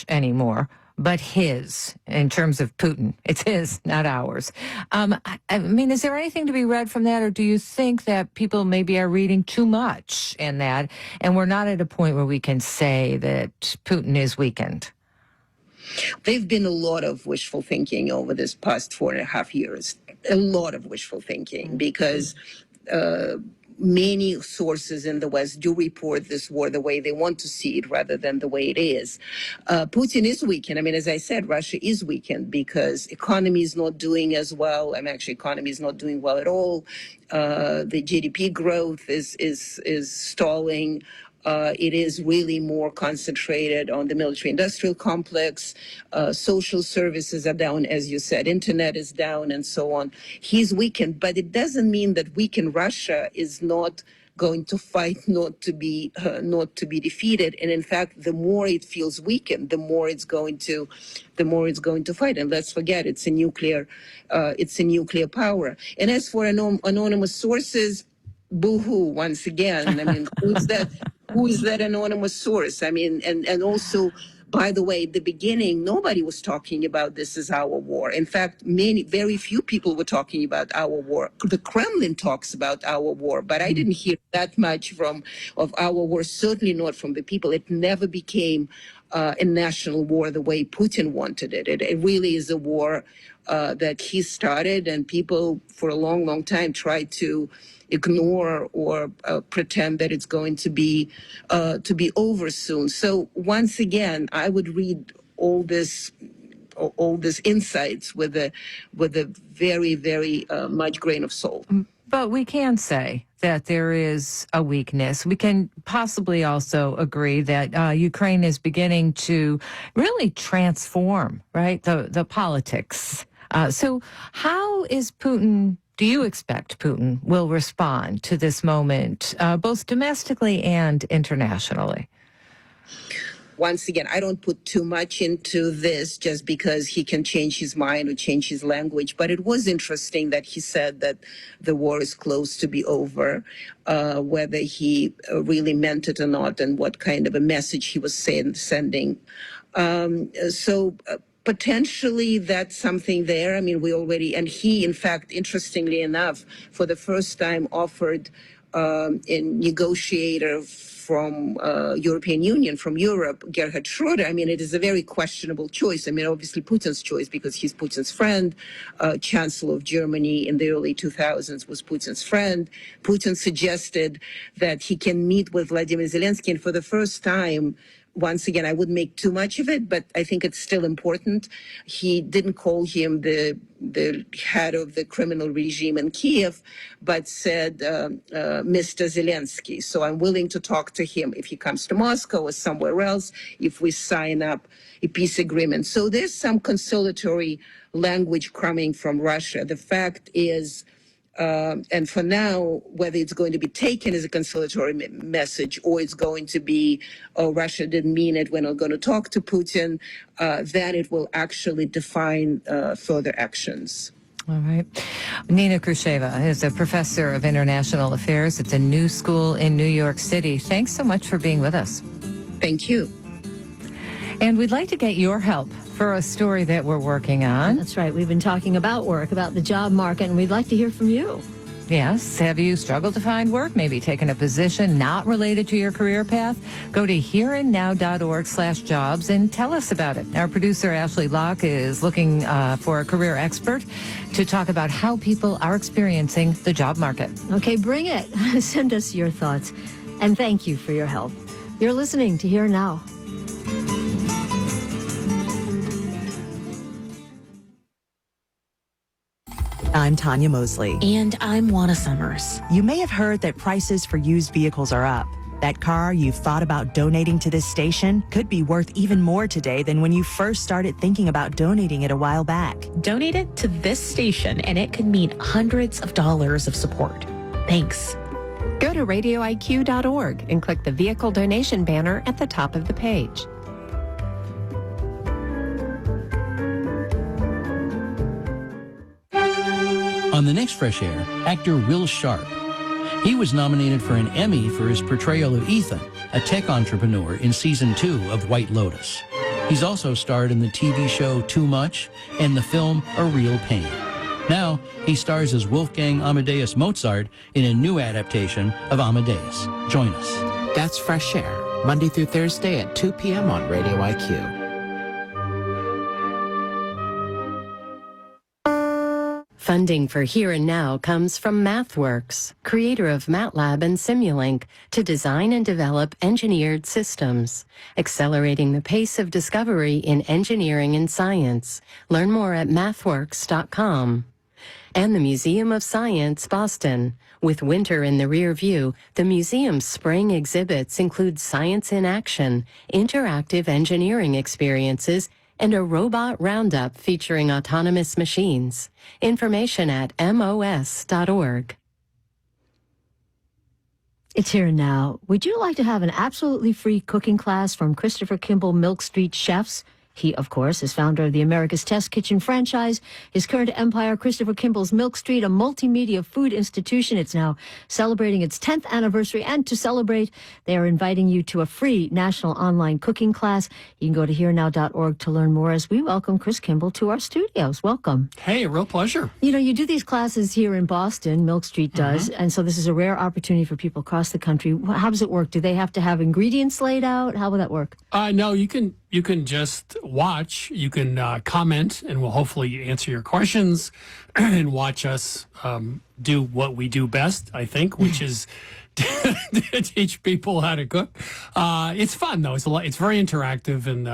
anymore, but his, in terms of Putin. It's his, not ours. I mean, is there anything to be read from that, or do you think that people maybe are reading too much in that, and we're not at a point where we can say that Putin is weakened? There've been a lot of wishful thinking over this past 4.5 years. A lot of wishful thinking, because many sources in the West do report this war the way they want to see it rather than the way it is. Putin is weakened. I mean, as I said, Russia is weakened because economy is not doing as well. I mean, actually, economy is not doing well at all. The GDP growth is stalling. It is really more concentrated on the military-industrial complex. Social services are down, as you said. Internet is down, and so on. He's weakened, but it doesn't mean that weakened Russia is not going to fight not to be defeated. And in fact, the more it feels weakened, the more it's going to fight. And let's forget, it's a nuclear power. And as for anonymous sources, boo-hoo, once again. I mean, who is that anonymous source? I mean, and also, by the way, at the beginning, nobody was talking about this as our war. In fact, very few people were talking about our war. The Kremlin talks about our war, but I didn't hear that much of our war, certainly not from the people. It never became a national war the way Putin wanted it. It really is a war that he started, and people for a long, long time tried to ignore or pretend that it's going to be over soon. So once again, I would read all this insights with a very, very much grain of salt. But we can say that there is a weakness. We can possibly also agree that Ukraine is beginning to really transform, right, the politics. So how is Putin? Do you expect Putin will respond to this moment, both domestically and internationally? Once again, I don't put too much into this just because he can change his mind or change his language. But it was interesting that he said that the war is close to be over, whether he really meant it or not, and what kind of a message he was sending. Potentially that's something there. I mean, and he, in fact, interestingly enough, for the first time offered a negotiator from European Union, from Europe, Gerhard Schröder. I mean, it is a very questionable choice. I mean, obviously Putin's choice because he's Putin's friend. Chancellor of Germany in the early 2000s was Putin's friend. Putin suggested that he can meet with Vladimir Zelensky, and for the first time, once again, I wouldn't make too much of it, but I think it's still important. He didn't call him the head of the criminal regime in Kiev, but said Mr. Zelensky. So I'm willing to talk to him if he comes to Moscow or somewhere else, if we sign up a peace agreement. So there's some conciliatory language coming from Russia. The fact is, and for now, whether it's going to be taken as a conciliatory message or it's going to be, oh, Russia didn't mean it, we're not going to talk to Putin, then it will actually define further actions. All right. Nina Khrushcheva is a professor of international affairs at the New School in New York City. Thanks so much for being with us. Thank you. And we'd like to get your help for a story that we're working on. That's right. We've been talking about work, about the job market, and we'd like to hear from you. Yes. Have you struggled to find work? Maybe taken a position not related to your career path? Go to hereandnow.org/jobs and tell us about it. Our producer, Ashley Locke, is looking for a career expert to talk about how people are experiencing the job market. Okay, bring it. Send us your thoughts. And thank you for your help. You're listening to Here Now. I'm Tanya Mosley. And I'm Juana Summers. You may have heard that prices for used vehicles are up. That car you've thought about donating to this station could be worth even more today than when you first started thinking about donating it a while back. Donate it to this station and it could mean hundreds of dollars of support. Thanks. Go to radioiq.org and click the vehicle donation banner at the top of the page. On the next Fresh Air, actor Will Sharp. He was nominated for an Emmy for his portrayal of Ethan, a tech entrepreneur in Season 2 of White Lotus. He's also starred in the TV show Too Much and the film A Real Pain. Now, he stars as Wolfgang Amadeus Mozart in a new adaptation of Amadeus. Join us. That's Fresh Air, Monday through Thursday at 2 p.m. on Radio IQ. Funding for Here and Now comes from MathWorks, creator of MATLAB and Simulink, to design and develop engineered systems, accelerating the pace of discovery in engineering and science. Learn more at mathworks.com. And the Museum of Science, Boston. With winter in the rear view, the museum's spring exhibits include science in action, interactive engineering experiences, and a robot roundup featuring autonomous machines. Information at mos.org. It's Here and Now. Would you like to have an absolutely free cooking class from Christopher Kimball Milk Street Chefs? He, of course, is founder of the America's Test Kitchen franchise. His current empire, Christopher Kimball's Milk Street, a multimedia food institution. It's now celebrating its 10th anniversary. And to celebrate, they are inviting you to a free national online cooking class. You can go to herenow.org to learn more as we welcome Chris Kimball to our studios. Welcome. Hey, a real pleasure. You know, you do these classes here in Boston, Milk Street does, and so this is a rare opportunity for people across the country. How does it work? Do they have to have ingredients laid out? How will that work? No, you can just watch. You can comment, and we'll hopefully answer your questions and watch us do what we do best, I think, which is to teach people how to cook. It's fun, though. It's very interactive, and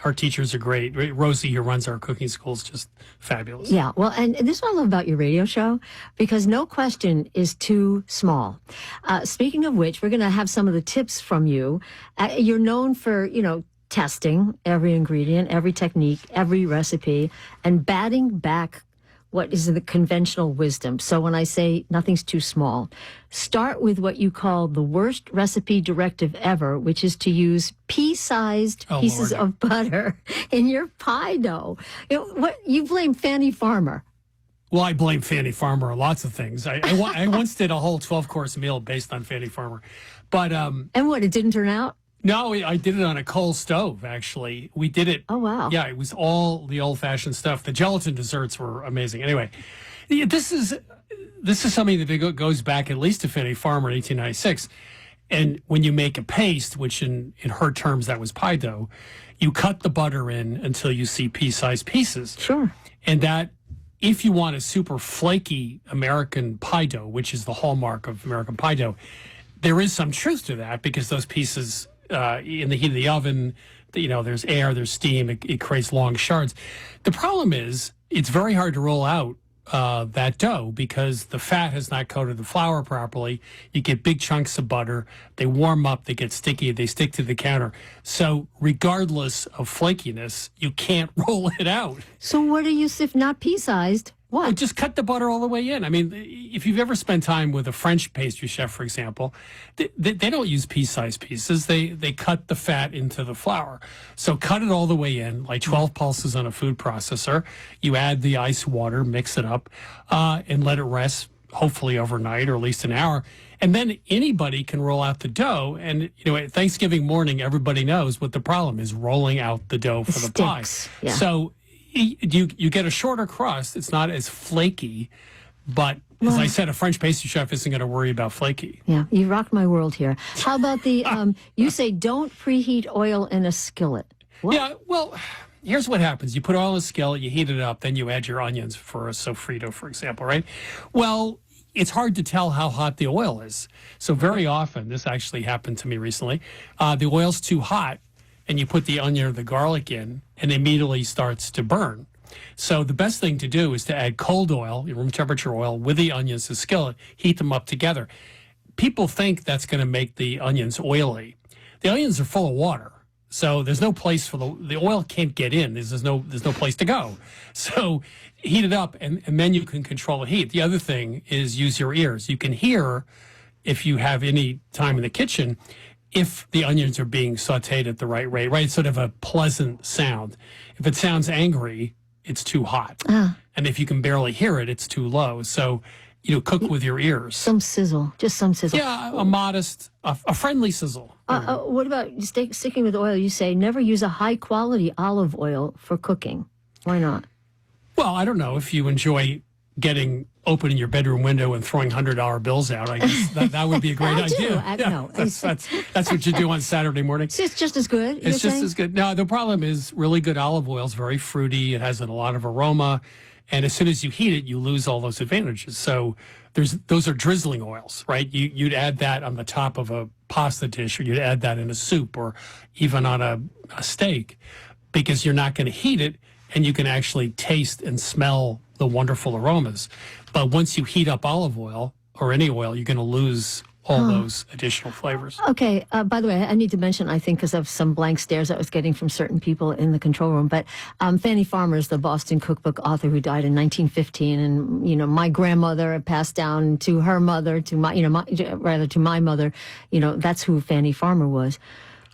our teachers are great. Rosie, who runs our cooking school, is just fabulous. Yeah, well, and this is what I love about your radio show, because no question is too small. Speaking of which, we're going to have some of the tips from you. You're known for, testing every ingredient, every technique, every recipe, and batting back what is the conventional wisdom. So when I say nothing's too small, start with what you call the worst recipe directive ever, which is to use pea-sized pieces of butter in your pie dough. You blame Fannie Farmer. Well, I blame Fannie Farmer on lots of things. I once did a whole 12-course meal based on Fannie Farmer. But and what, it didn't turn out? No, I did it on a coal stove, actually. We did it. Oh, wow. Yeah, it was all the old-fashioned stuff. The gelatin desserts were amazing. Anyway, this is something that goes back at least to Fannie Farmer in 1896. And when you make a paste, which in her terms that was pie dough, you cut the butter in until you see pea-sized pieces. Sure. And that, if you want a super flaky American pie dough, which is the hallmark of American pie dough, there is some truth to that, because those pieces... in the heat of the oven, there's air, there's steam, it creates long shards. The problem is it's very hard to roll out that dough because the fat has not coated the flour properly. You get big chunks of butter, they warm up, they get sticky, they stick to the counter. So regardless of flakiness, you can't roll it out. So what are you, if not pea-sized? What? Well, just cut the butter all the way in. I mean, if you've ever spent time with a French pastry chef, for example, they don't use pea-sized pieces. They cut the fat into the flour. So cut it all the way in, like 12 pulses on a food processor. You add the ice water, mix it up, and let it rest, hopefully overnight or at least an hour. And then anybody can roll out the dough. And, at Thanksgiving morning, everybody knows what the problem is, rolling out the dough for the pie. Yeah. So you get a shorter crust. It's not as flaky, but as I said, a French pastry chef isn't going to worry about flaky. Yeah, you rocked my world here. How about the, you say don't preheat oil in a skillet. What? Yeah, well, here's what happens. You put oil in a skillet, you heat it up, then you add your onions for a sofrito, for example, right? Well, it's hard to tell how hot the oil is. So very often, this actually happened to me recently, the oil's too hot, and you put the onion or the garlic in, and it immediately starts to burn. So the best thing to do is to add cold oil, room temperature oil, with the onions, the skillet, heat them up together. People think that's going to make the onions oily. The onions are full of water, so there's no place for the oil can't get in. There's no place to go. So heat it up, and then you can control the heat. The other thing is use your ears. You can hear, if you have any time in the kitchen, if the onions are being sauteed at the right rate, right? It's sort of a pleasant sound. If it sounds angry, it's too hot. And if you can barely hear it, it's too low. So cook with your ears. Some sizzle, just some sizzle. Yeah, a modest, a friendly sizzle. What about sticking with oil? You say never use a high-quality olive oil for cooking. Why not? Well, I don't know if you enjoy opening your bedroom window and throwing $100 bills out. I guess that would be a great idea. No, that's what you do on Saturday morning. It's just as good. It's just as good. No, the problem is really good olive oil is very fruity. It has a lot of aroma. And as soon as you heat it, you lose all those advantages. So those are drizzling oils, right? You'd add that on the top of a pasta dish, or you'd add that in a soup, or even on a steak, because you're not going to heat it, and you can actually taste and smell the wonderful aromas. But once you heat up olive oil or any oil, you're going to lose all those additional flavors. Okay. By the way, I need to mention, I think, because of some blank stares I was getting from certain people in the control room, but Fannie Farmer is the Boston cookbook author who died in 1915, and my grandmother passed down to her mother, to my mother. That's who Fannie Farmer was.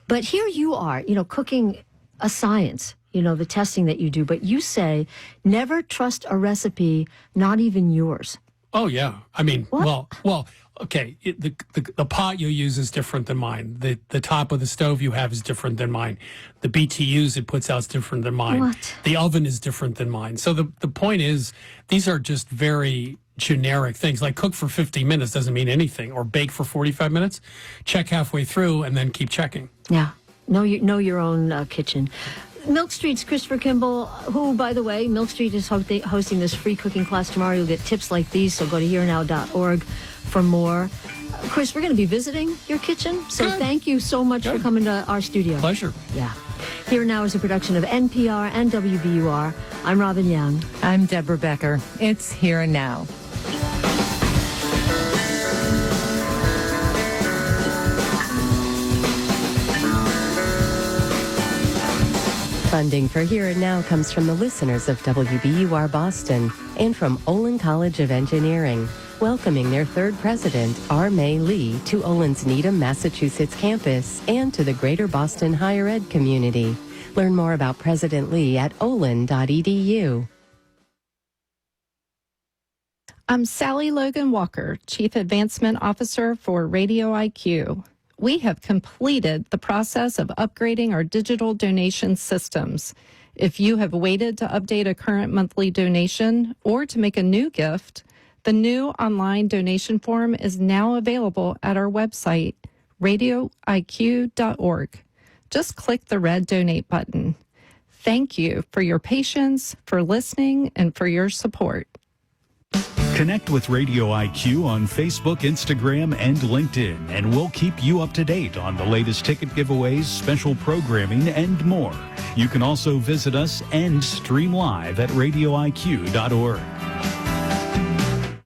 But here you are, cooking a science. The testing that you do, but you say never trust a recipe, not even yours. Oh yeah, I mean, what? well, okay. The pot you use is different than mine. The top of the stove you have is different than mine. The BTUs it puts out is different than mine. What? The oven is different than mine. So the point is, these are just very generic things. Like cook for 50 minutes doesn't mean anything, or bake for 45 minutes. Check halfway through and then keep checking. Yeah, know your own kitchen. Milk Street's Christopher Kimball, who, by the way, Milk Street is hosting this free cooking class tomorrow. You'll get tips like these, so go to herenow.org for more. Chris, we're going to be visiting your kitchen, so Thank you so much for coming to our studio. Pleasure. Yeah. Here Now is a production of NPR and WBUR. I'm Robin Young. I'm Deborah Becker. It's Here and Now. Funding for Here and Now comes from the listeners of WBUR Boston and from Olin College of Engineering, welcoming their third president, R. May Lee, to Olin's Needham, Massachusetts campus and to the greater Boston higher ed community. Learn more about President Lee at olin.edu. I'm Sally Logan Walker, Chief Advancement Officer for Radio IQ. We have completed the process of upgrading our digital donation systems. If you have waited to update a current monthly donation or to make a new gift, the new online donation form is now available at our website, radioiq.org. Just click the red donate button. Thank you for your patience, for listening, and for your support. Connect with Radio IQ on Facebook, Instagram, and LinkedIn, and we'll keep you up to date on the latest ticket giveaways, special programming, and more. You can also visit us and stream live at radioiq.org.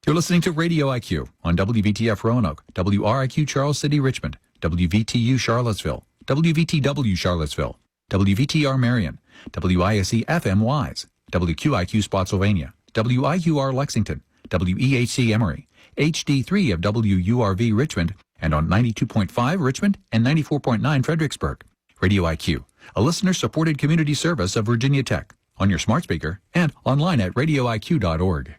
You're listening to Radio IQ on WVTF Roanoke, WRIQ Charles City Richmond, WVTU Charlottesville, WVTW Charlottesville, WVTR Marion, WISE FM Wise, WQIQ Spotsylvania, WIUR Lexington, WEHC Emory, HD3 of WURV Richmond, and on 92.5 Richmond and 94.9 Fredericksburg. Radio IQ, a listener-supported community service of Virginia Tech, on your smart speaker and online at radioiq.org.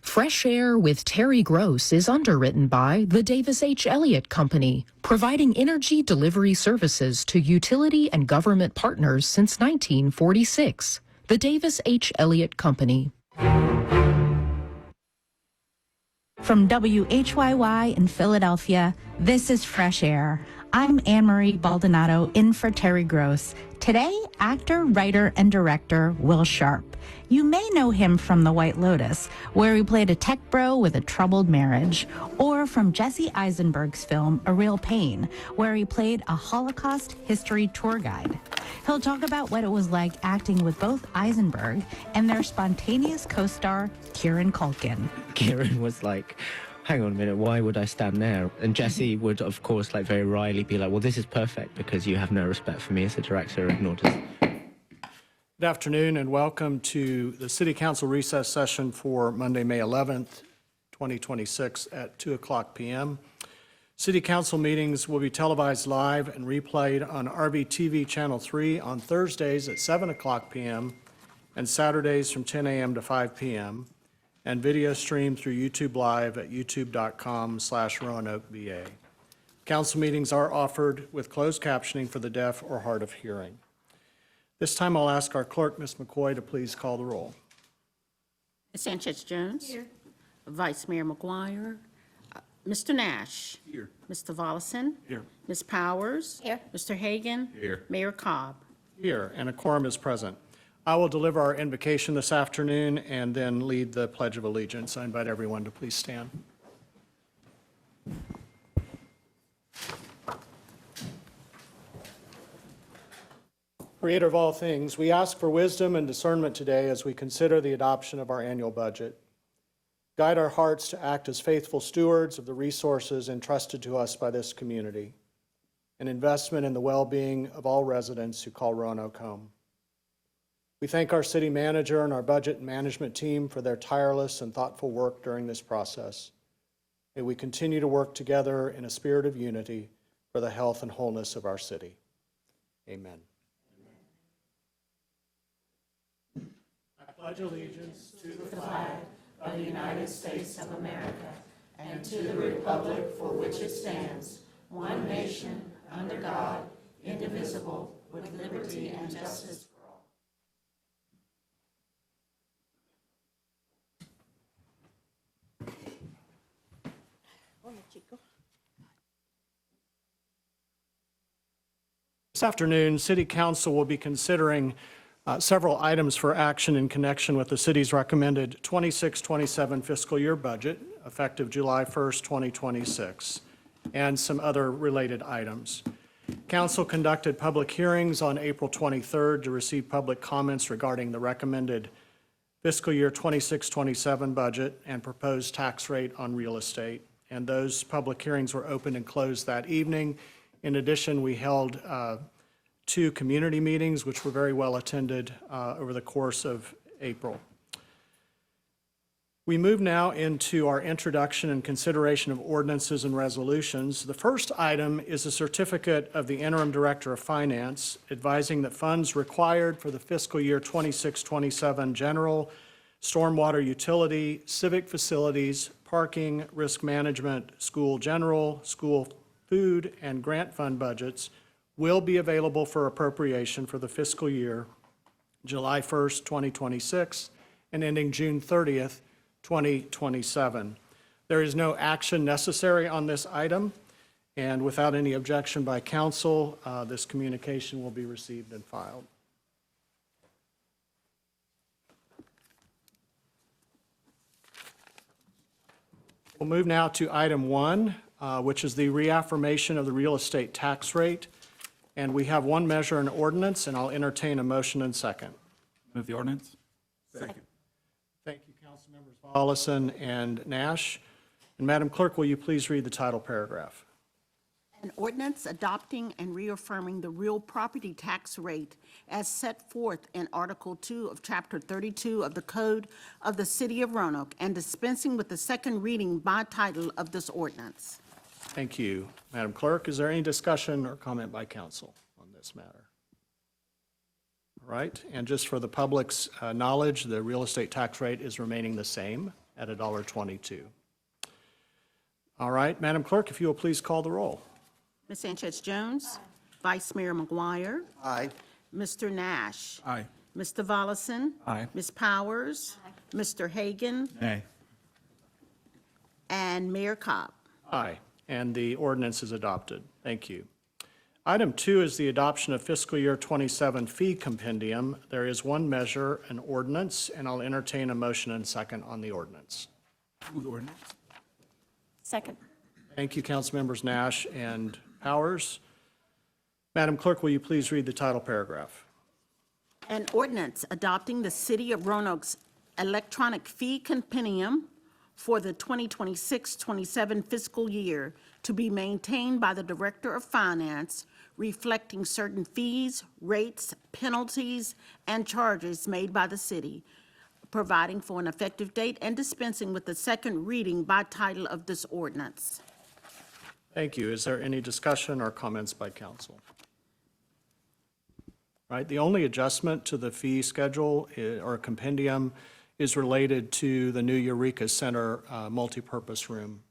Fresh Air with Terry Gross is underwritten by the Davis H. Elliott Company, providing energy delivery services to utility and government partners since 1946. The Davis H. Elliott Company. From WHYY in Philadelphia, this is Fresh Air. I'm Anne-Marie Baldonado in for Terry Gross. Today, actor, writer, and director Will Sharp. You may know him from The White Lotus, where he played a tech bro with a troubled marriage, or from Jesse Eisenberg's film A Real Pain, where he played a Holocaust history tour guide. He'll talk about what it was like acting with both Eisenberg and their spontaneous co-star, Kieran Culkin. Kieran was like, hang on a minute, why would I stand there? And Jesse would, of course, like very wryly be like, well, this is perfect because you have no respect for me as a director, nor does... Good afternoon and welcome to the City Council recess session for Monday, May 11th, 2026 at 2:00 p.m. City Council meetings will be televised live and replayed on RVTV Channel 3 on Thursdays at 7:00 p.m. and Saturdays from 10 a.m. to 5 p.m. and video streamed through YouTube Live at youtube.com/RoanokeVA. Council meetings are offered with closed captioning for the deaf or hard of hearing. This time I'll ask our clerk, Ms. McCoy, to please call the roll. Ms. Sanchez-Jones. Here. Vice Mayor McGuire. Mr. Nash. Here. Mr. Volleson. Here. Ms. Powers. Here. Mr. Hagan. Here. Mayor Cobb. Here, and a quorum is present. I will deliver our invocation this afternoon and then lead the Pledge of Allegiance. I invite everyone to please stand. Creator of all things, we ask for wisdom and discernment today as we consider the adoption of our annual budget. Guide our hearts to act as faithful stewards of the resources entrusted to us by this community, an investment in the well-being of all residents who call Roanoke home. We thank our city manager and our budget and management team for their tireless and thoughtful work during this process. May we continue to work together in a spirit of unity for the health and wholeness of our city. Amen. I pledge allegiance to the flag of the United States of America and to the republic for which it stands, one nation, under God, indivisible, with liberty and justice for all. This afternoon, City Council will be considering several items for action in connection with the city's recommended 26-27 fiscal year budget, effective July 1st, 2026, and some other related items. Council conducted public hearings on April 23rd to receive public comments regarding the recommended fiscal year 26-27 budget and proposed tax rate on real estate. And those public hearings were opened and closed that evening. In addition, we held 2 community meetings, which were very well attended over the course of April. We move now into our introduction and consideration of ordinances and resolutions. The first item is a certificate of the Interim Director of Finance advising that funds required for the fiscal year 26-27 general, stormwater utility, civic facilities, parking, risk management, school general, school food, and grant fund budgets will be available for appropriation for the fiscal year July 1st, 2026, and ending June 30th, 2027. There is no action necessary on this item, and without any objection by council, this communication will be received and filed. We'll move now to item 1, which is the reaffirmation of the real estate tax rate. And we have one measure and ordinance, and I'll entertain a motion and second. Move the ordinance. Second. Thank you, Council Members Volleson and Nash. And Madam Clerk, will you please read the title paragraph? An ordinance adopting and reaffirming the real property tax rate as set forth in Article 2 of Chapter 32 of the Code of the City of Roanoke and dispensing with the second reading by title of this ordinance. Thank you. Madam Clerk, is there any discussion or comment by council on this matter? All right, and just for the public's knowledge, the real estate tax rate is remaining the same at $1.22. All right, Madam Clerk, if you will please call the roll. Ms. Sanchez-Jones. Vice Mayor McGuire. Aye. Mr. Nash. Aye. Mr. Volleson. Aye. Ms. Powers. Mr. Hagan. Aye. And Mayor Cobb. Aye, and the ordinance is adopted. Thank you. Item 2 is the adoption of fiscal year 27 fee compendium. There is one measure, an ordinance, and I'll entertain a motion and second on the ordinance. Move the ordinance. Second. Thank you, Councilmembers Nash and Powers. Madam Clerk, will you please read the title paragraph? An ordinance adopting the City of Roanoke's electronic fee compendium for the 2026-27 fiscal year to be maintained by the Director of Finance, reflecting certain fees, rates, penalties, and charges made by the city, providing for an effective date and dispensing with the second reading by title of this ordinance. Thank you. Is there any discussion or comments by council? Right, the only adjustment to the fee schedule or compendium is related to the new Eureka Center multipurpose room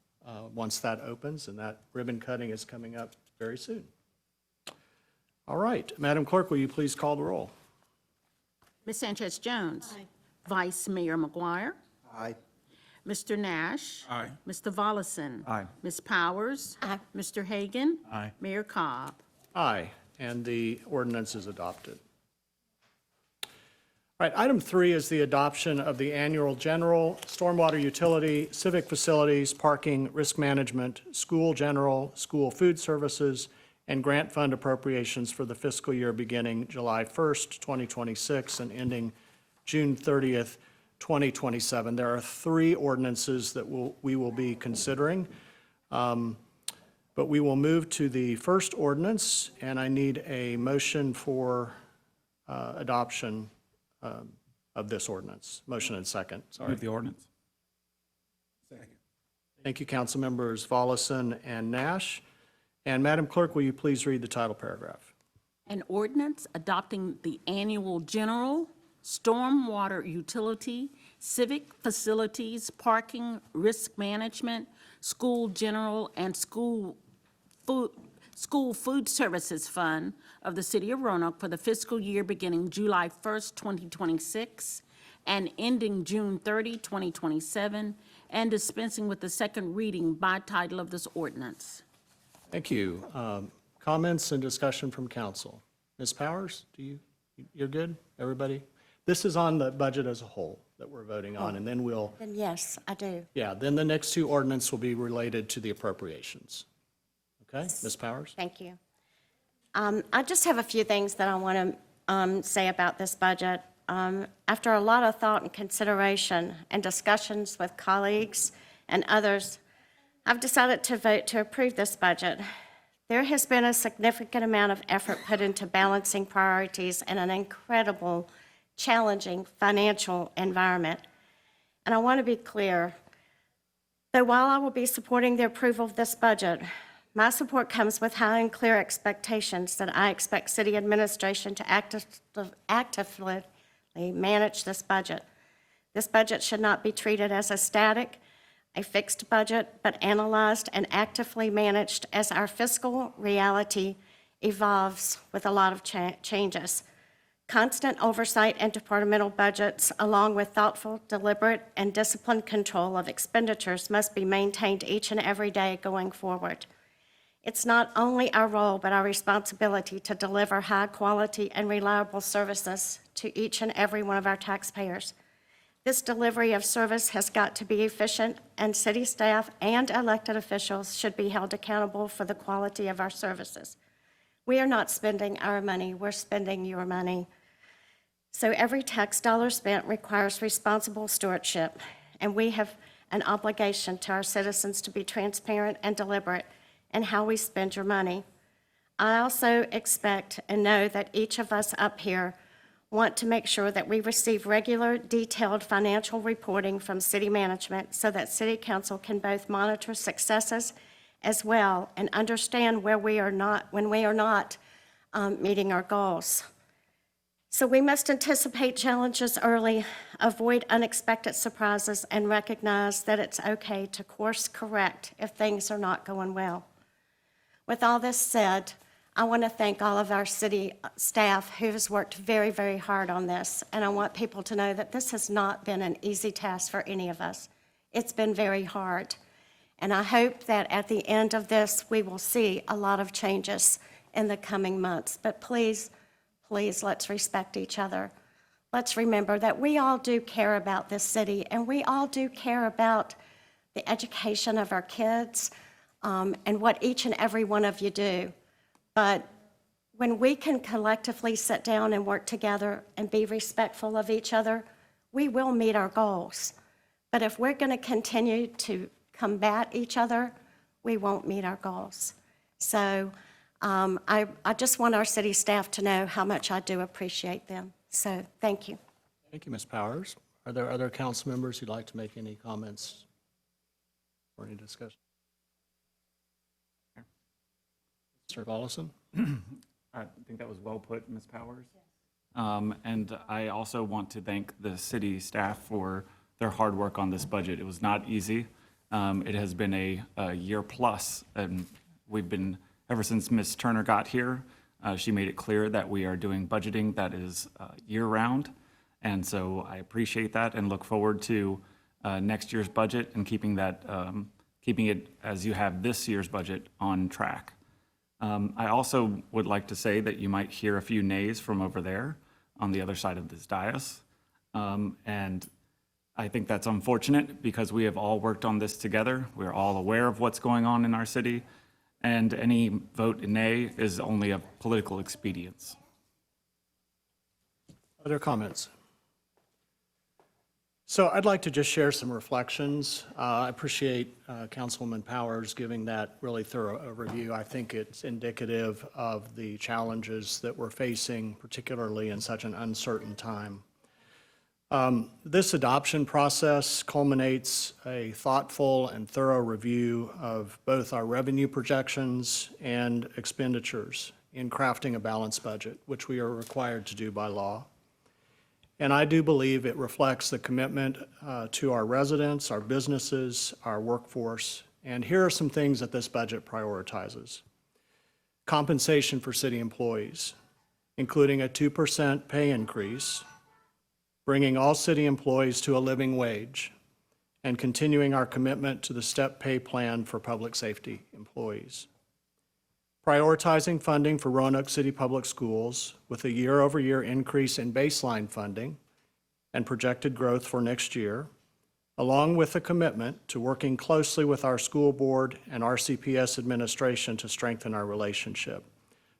once that opens, and that ribbon cutting is coming up very soon. All right, Madam Clerk, will you please call the roll? Ms. Sanchez Jones. Aye. Vice Mayor McGuire. Aye. Mr. Nash. Aye. Mr. Volleson. Aye. Ms. Powers. Aye. Mr. Hagan. Aye. Mayor Cobb. Aye, and the ordinance is adopted. All right, item 3 is the adoption of the annual general, stormwater utility, civic facilities, parking, risk management, school general, school food services, and grant fund appropriations for the fiscal year beginning July 1st, 2026 and ending June 30th, 2027. There are 3 ordinances that we will be considering. But we will move to the first ordinance, and I need a motion for adoption of this ordinance. Motion and second, sorry. Move the ordinance. Second. Thank you, council members Volleson and Nash. And Madam Clerk, will you please read the title paragraph? An ordinance adopting the annual general, stormwater utility, civic facilities, parking, risk management, school general, and school food services fund of the city of Roanoke for the fiscal year beginning July 1st, 2026, and ending June 30, 2027, and dispensing with the second reading by title of this ordinance. Thank you. Comments and discussion from council. Ms. Powers, you're good? Everybody? This is on the budget as a whole that we're voting on, and then we'll, Then yes, I do. yeah, then the next 2 ordinances will be related to the appropriations. Okay, Ms. Powers? Thank you. I just have a few things that I want to say about this budget. After a lot of thought and consideration and discussions with colleagues and others, I've decided to vote to approve this budget. There has been a significant amount of effort put into balancing priorities in an incredible, challenging financial environment. And I want to be clear, that while I will be supporting the approval of this budget, my support comes with high and clear expectations that I expect city administration to actively manage this budget. This budget should not be treated as a fixed budget, but analyzed and actively managed as our fiscal reality evolves with a lot of changes. Constant oversight and departmental budgets, along with thoughtful, deliberate, and disciplined control of expenditures must be maintained each and every day going forward. It's not only our role, but our responsibility to deliver high quality and reliable services to each and every one of our taxpayers. This delivery of service has got to be efficient, and city staff and elected officials should be held accountable for the quality of our services. We are not spending our money, we're spending your money. So every tax dollar spent requires responsible stewardship, and we have an obligation to our citizens to be transparent and deliberate in how we spend your money. I also expect and know that each of us up here want to make sure that we receive regular, detailed financial reporting from city management so that city council can both monitor successes as well and understand where we are not, when we are not meeting our goals. So we must anticipate challenges early, avoid unexpected surprises, and recognize that it's okay to course correct if things are not going well. With all this said, I want to thank all of our city staff who has worked very, very hard on this, and I want people to know that this has not been an easy task for any of us. It's been very hard, and I hope that at the end of this, we will see a lot of changes in the coming months. But please, please, let's respect each other. Let's remember that we all do care about this city, and we all do care about the education of our kids and what each and every one of you do. But when we can collectively sit down and work together and be respectful of each other, we will meet our goals. But if we're going to continue to combat each other, we won't meet our goals. So I just want our city staff to know how much I do appreciate them. So thank you. Thank you, Ms. Powers. Are there other council members who'd like to make any comments or any discussion? Mr. Volleson? I think that was well put, Ms. Powers. And I also want to thank the city staff for their hard work on this budget. It was not easy. It has been a year plus, and we've been, ever since Ms. Turner got here, she made it clear that we are doing budgeting that is year-round. And so I appreciate that and look forward to next year's budget and keeping it as you have this year's budget on track. I also would like to say that you might hear a few nays from over there on the other side of this dais. And I think that's unfortunate because we have all worked on this together. We're all aware of what's going on in our city, and any vote nay is only a political expedience. Other comments? So I'd like to just share some reflections. I appreciate Councilwoman Powers giving that really thorough overview. I think it's indicative of the challenges that we're facing, particularly in such an uncertain time. This adoption process culminates a thoughtful and thorough review of both our revenue projections and expenditures in crafting a balanced budget, which we are required to do by law. And I do believe it reflects the commitment to our residents, our businesses, our workforce. And here are some things that this budget prioritizes. Compensation for city employees, including a 2% pay increase, bringing all city employees to a living wage, and continuing our commitment to the step pay plan for public safety employees. Prioritizing funding for Roanoke City Public Schools with a year-over-year increase in baseline funding and projected growth for next year, along with a commitment to working closely with our school board and RCPS administration to strengthen our relationship.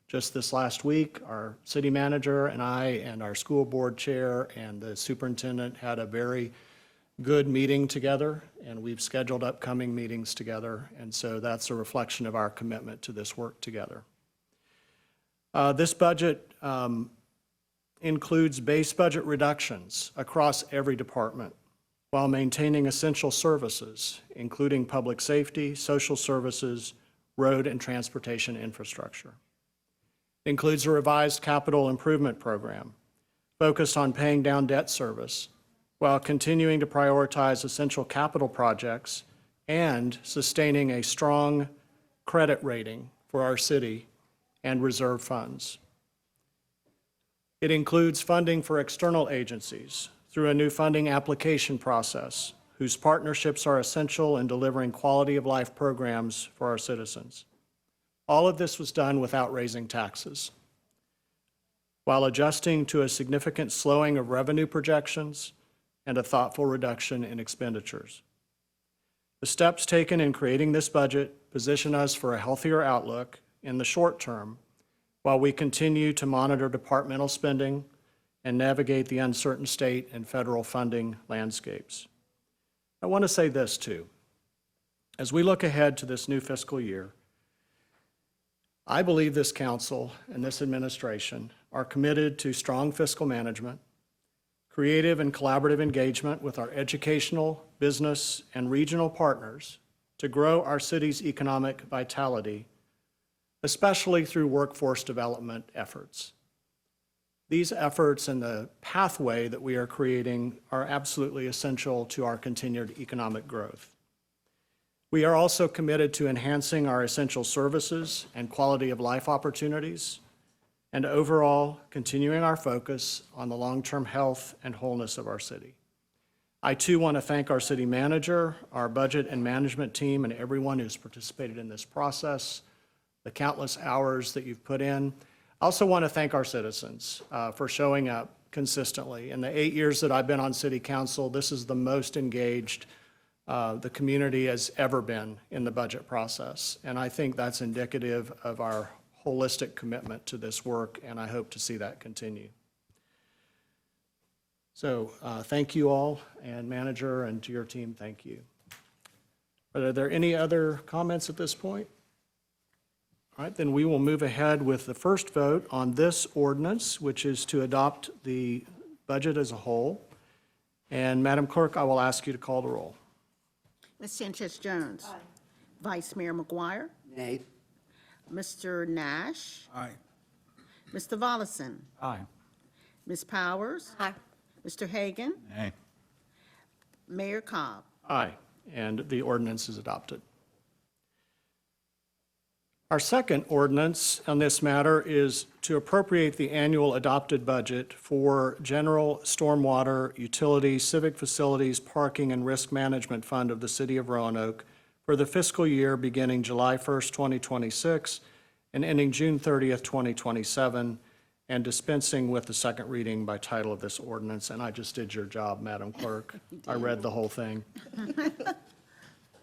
Just this last week, our city manager and I and our school board chair and the superintendent had a very good meeting together, and we've scheduled upcoming meetings together, and so that's a reflection of our commitment to this work together. This budget includes base budget reductions across every department while maintaining essential services, including public safety, social services, road and transportation infrastructure. It includes a revised capital improvement program focused on paying down debt service while continuing to prioritize essential capital projects and sustaining a strong credit rating for our city and reserve funds. It includes funding for external agencies through a new funding application process whose partnerships are essential in delivering quality of life programs for our citizens. All of this was done without raising taxes, while adjusting to a significant slowing of revenue projections and a thoughtful reduction in expenditures. The steps taken in creating this budget position us for a healthier outlook in the short term while we continue to monitor departmental spending and navigate the uncertain state and federal funding landscapes. I want to say this too. As we look ahead to this new fiscal year, I believe this council and this administration are committed to strong fiscal management, creative and collaborative engagement with our educational, business, and regional partners to grow our city's economic vitality, especially through workforce development efforts. These efforts and the pathway that we are creating are absolutely essential to our continued economic growth. We are also committed to enhancing our essential services and quality of life opportunities, and overall continuing our focus on the long-term health and wholeness of our city. I too want to thank our city manager, our budget and management team, and everyone who's participated in this process, the countless hours that you've put in. I also want to thank our citizens for showing up consistently. In the 8 years that I've been on city council, this is the most engaged the community has ever been in the budget process. And I think that's indicative of our holistic commitment to this work, and I hope to see that continue. So thank you all, and manager, and to your team, thank you. Are there any other comments at this point? All right, then we will move ahead with the first vote on this ordinance, which is to adopt the budget as a whole. And Madam Clerk, I will ask you to call the roll. Ms. Sanchez-Jones. Aye. Vice Mayor McGuire. Nay. Mr. Nash. Aye. Mr. Volleson. Aye. Ms. Powers? Aye. Mr. Hagan? Aye. Mayor Cobb? Aye, and the ordinance is adopted. Our second ordinance on this matter is to appropriate the annual adopted budget for general stormwater, utility, civic facilities, parking, and risk management fund of the City of Roanoke for the fiscal year beginning July 1st, 2026 and ending June 30th, 2027, and dispensing with the second reading by title of this ordinance. And I just did your job, Madam Clerk. I read the whole thing.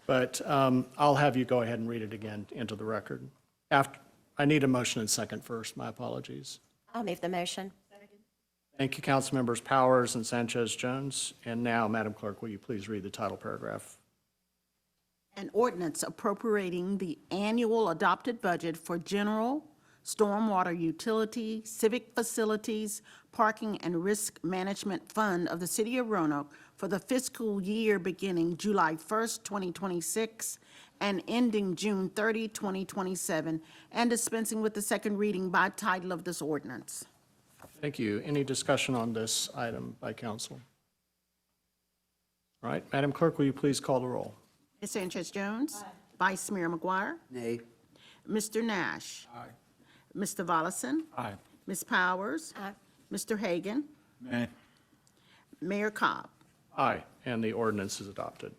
But I'll have you go ahead and read it again into the record. I need a motion and second first. My apologies. I'll make the motion. Thank you, Councilmembers Powers and Sanchez-Jones. And now, Madam Clerk, will you please read the title paragraph? An ordinance appropriating the annual adopted budget for general, stormwater utility, civic facilities, parking, and risk management fund of the City of Roanoke for the fiscal year beginning July 1st, 2026, and ending June 30, 2027, and dispensing with the second reading by title of this ordinance. Thank you. Any discussion on this item by council? All right, Madam Clerk, will you please call the roll? Ms. Sanchez-Jones? Vice Mayor McGuire? Nay. Mr. Nash? Mr. Volleson? Aye. Ms. Powers? Mr. Hagan? Nay. Mayor Cobb? Aye, and the ordinance is adopted.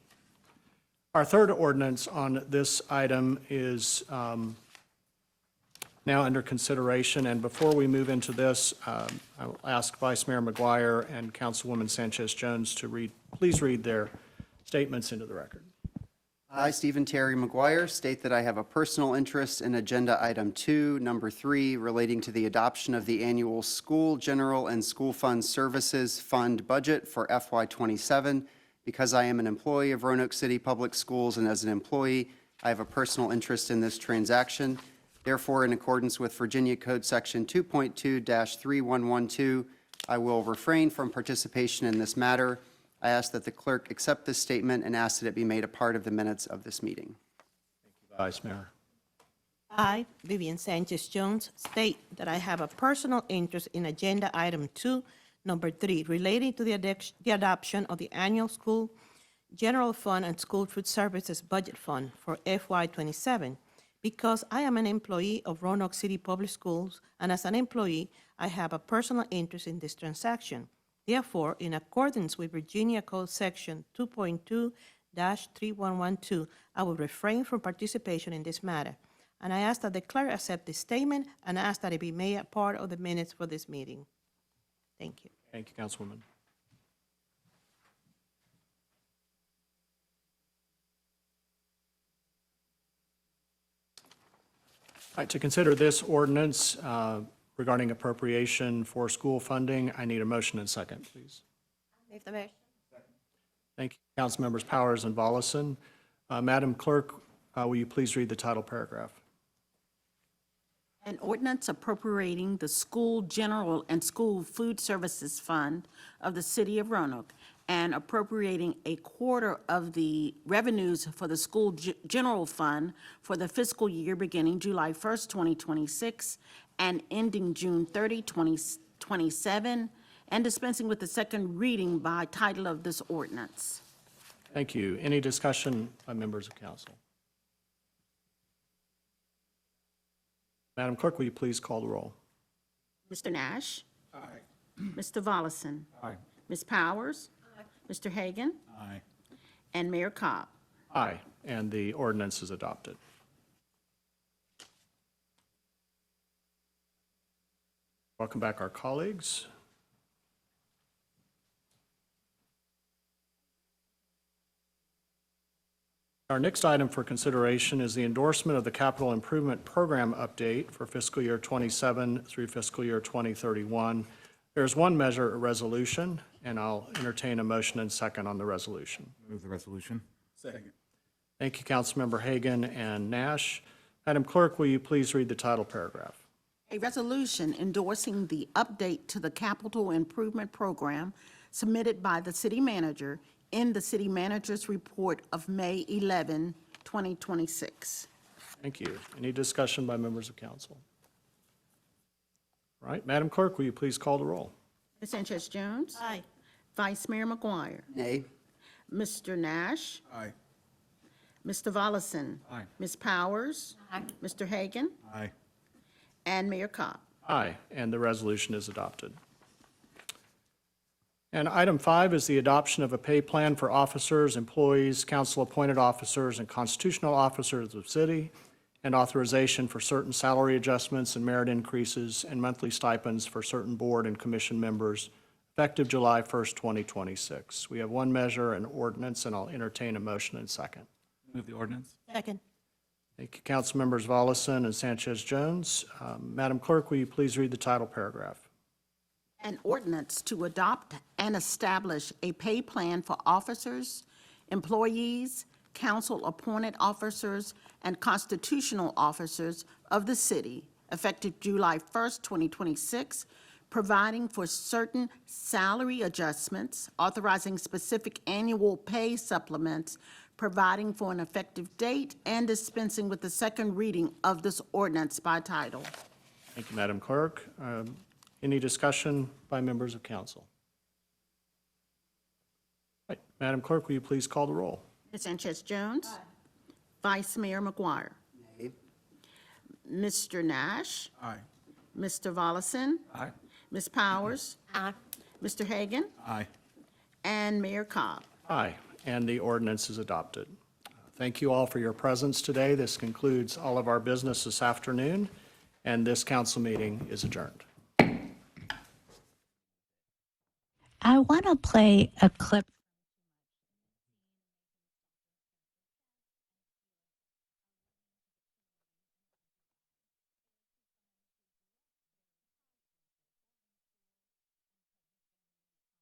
Our third ordinance on this item is now under consideration, and before we move into this, I will ask Vice Mayor McGuire and Councilwoman Sanchez-Jones to please read their statements into the record. I, Stephen Terry McGuire, state that I have a personal interest in Agenda Item 2, Number 3, relating to the adoption of the annual School General and School Fund Services Fund budget for FY27. Because I am an employee of Roanoke City Public Schools, and as an employee, I have a personal interest in this transaction. Therefore, in accordance with Virginia Code Section 2.2-3112, I will refrain from participation in this matter. I ask that the clerk accept this statement and ask that it be made a part of the minutes of this meeting. Vice Mayor. I, Vivian Sanchez-Jones, state that I have a personal interest in Agenda Item 2, Number 3, relating to the adoption of the annual School General Fund and School Food Services Budget Fund for FY27. Because I am an employee of Roanoke City Public Schools, and as an employee, I have a personal interest in this transaction. Therefore, in accordance with Virginia Code Section 2.2-3112, I will refrain from participation in this matter. And I ask that the clerk accept this statement and ask that it be made a part of the minutes for this meeting. Thank you. Thank you, Councilwoman. All right, to consider this ordinance regarding appropriation for school funding, I need a motion and second, please. Move the motion. Thank you, Councilmembers Powers and Volleson. Madam Clerk, will you please read the title paragraph? An ordinance appropriating the School General and School Food Services Fund of the City of Roanoke and appropriating a quarter of the revenues for the School General Fund for the fiscal year beginning July 1st, 2026 and ending June 30, 2027, and dispensing with the second reading by title of this ordinance. Thank you. Any discussion by members of council? Madam Clerk, will you please call the roll? Mr. Nash? Aye. Mr. Volleson? Aye. Ms. Powers? Aye. Mr. Hagan? Aye. And Mayor Cobb? Aye, and the ordinance is adopted. Welcome back, our colleagues. Our next item for consideration is the endorsement of the Capital Improvement Program update for fiscal year 27 through fiscal year 2031. There's one measure, a resolution, and I'll entertain a motion and second on the resolution. Move the resolution. Second. Thank you, Councilmember Hagan and Nash. Madam Clerk, will you please read the title paragraph? A resolution endorsing the update to the Capital Improvement Program submitted by the city manager in the city manager's report of May 11, 2026. Thank you. Any discussion by members of council? All right, Madam Clerk, will you please call the roll? Ms. Sanchez Jones? Aye. Vice Mayor McGuire? Nay. Mr. Nash? Aye. Mr. Volleson? Aye. Ms. Powers? Mr. Hagan? Aye. And Mayor Cobb. Aye, and the resolution is adopted. And item 5 is the adoption of a pay plan for officers, employees, council-appointed officers, and constitutional officers of the city, and authorization for certain salary adjustments and merit increases and monthly stipends for certain board and commission members effective July 1st, 2026. We have one measure and ordinance, and I'll entertain a motion and second. Move the ordinance. Second. Thank you, council members Volleson and Sanchez Jones. Madam Clerk, will you please read the title paragraph? An ordinance to adopt and establish a pay plan for officers, employees, council-appointed officers, and constitutional officers of the city effective July 1st, 2026, providing for certain salary adjustments, authorizing specific annual pay supplements, providing for an effective date, and dispensing with the second reading of this ordinance by title. Thank you, Madam Clerk. Any discussion by members of council? Right. Madam Clerk, will you please call the roll? Ms. Sanchez Jones? Vice Mayor McGuire? Nay. Mr. Nash? Aye. Mr. Volleson? Aye. Ms. Powers? Mr. Hagan? Aye. And Mayor Cobb. Aye, and the ordinance is adopted. Thank you all for your presence today. This concludes all of our business this afternoon, and this council meeting is adjourned. I want to play a clip